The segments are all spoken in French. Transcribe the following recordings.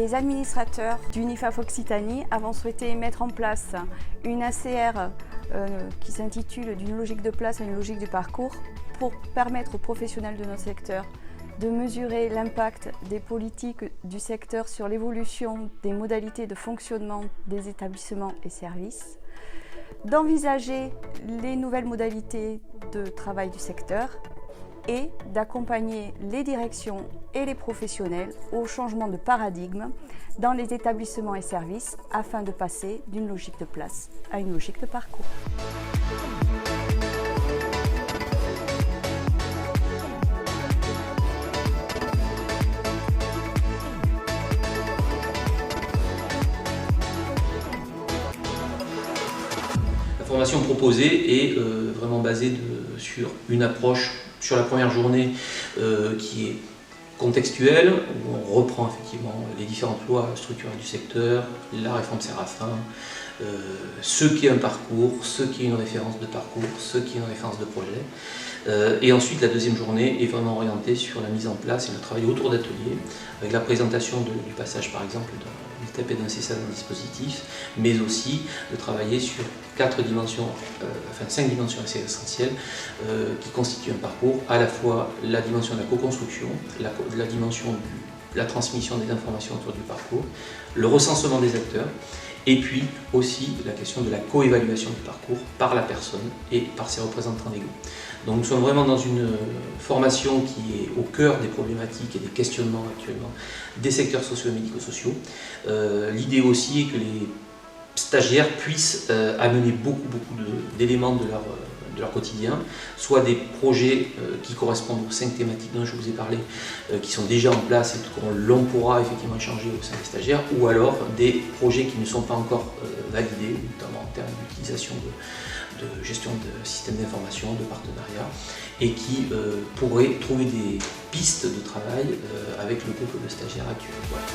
Les administrateurs d'Unifaf Occitanie avons souhaité mettre en place une ACR qui s'intitule « D'une logique de place à une logique du parcours » pour permettre aux professionnels de notre secteur de mesurer l'impact des politiques du secteur sur l'évolution des modalités de fonctionnement des établissements et services, d'envisager les nouvelles modalités de travail du secteur et d'accompagner les directions et les professionnels au changement de paradigme dans les établissements et services afin de passer d'une logique de place à une logique de parcours. La formation proposée est vraiment basée sur une approche sur la première journée qui est contextuelle, où on reprend effectivement les différentes lois structurelles du secteur, la réforme Séraphin, ce qu'est un parcours, ce qu'est une référence de parcours, ce qu'est une référence de projet. Et ensuite, la deuxième journée est vraiment orientée sur la mise en place et le travail autour d'ateliers, avec la présentation du passage par exemple d'un ITEP et d'un CESA d'un dispositif, mais aussi de travailler sur 5 dimensions assez essentielles qui constituent un parcours, à la fois la dimension de la co-construction, la dimension de la transmission des informations autour du parcours, le recensement des acteurs, et puis aussi la question de la co-évaluation du parcours par la personne et par ses représentants légaux. Donc nous sommes vraiment dans une formation qui est au cœur des problématiques et des questionnements actuellement des secteurs sociaux et médico-sociaux. L'idée aussi est que les stagiaires puissent amener beaucoup d'éléments de leur quotidien, soit des projets qui correspondent aux 5 thématiques dont je vous ai parlé, qui sont déjà en place et l'on pourra effectivement échanger au sein des stagiaires, ou alors des projets qui ne sont pas encore validés, notamment en termes d'utilisation de gestion de systèmes d'information, de partenariat, et qui pourraient trouver des pistes de travail avec le groupe de stagiaires actuel. Voilà.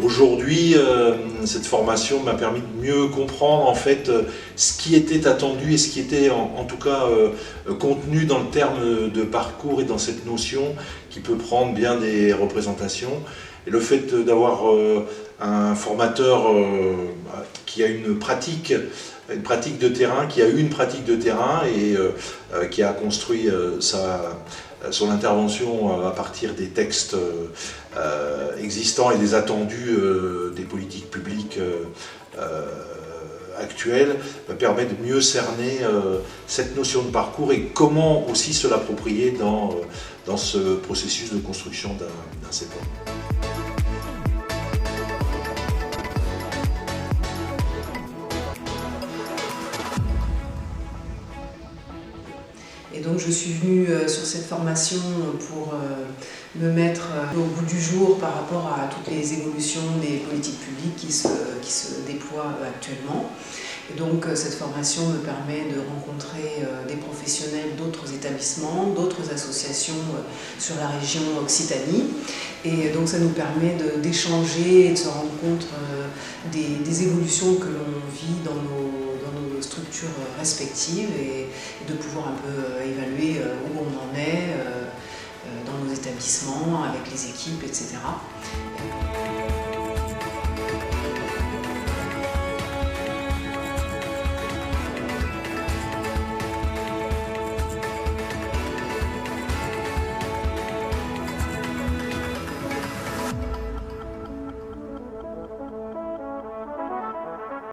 Aujourd'hui, cette formation m'a permis de mieux comprendre en fait ce qui était attendu et ce qui était en tout cas contenu dans le terme de parcours et dans cette notion qui peut prendre bien des représentations. Et le fait d'avoir un formateur qui a une pratique de terrain, qui a eu une pratique de terrain et qui a construit son intervention à partir des textes existants et des attendus des politiques publiques actuelles, permet de mieux cerner cette notion de parcours et comment aussi se l'approprier dans ce processus de construction d'un CEPOM. Et donc je suis venue sur cette formation pour me mettre au goût du jour par rapport à toutes les évolutions des politiques publiques qui se déploient actuellement. Et donc cette formation me permet de rencontrer des professionnels d'autres établissements, d'autres associations sur la région Occitanie. Et donc ça nous permet d'échanger et de se rendre compte des évolutions que l'on vit dans nos structures respectives et de pouvoir un peu évaluer où on en est dans nos établissements, avec les équipes, etc.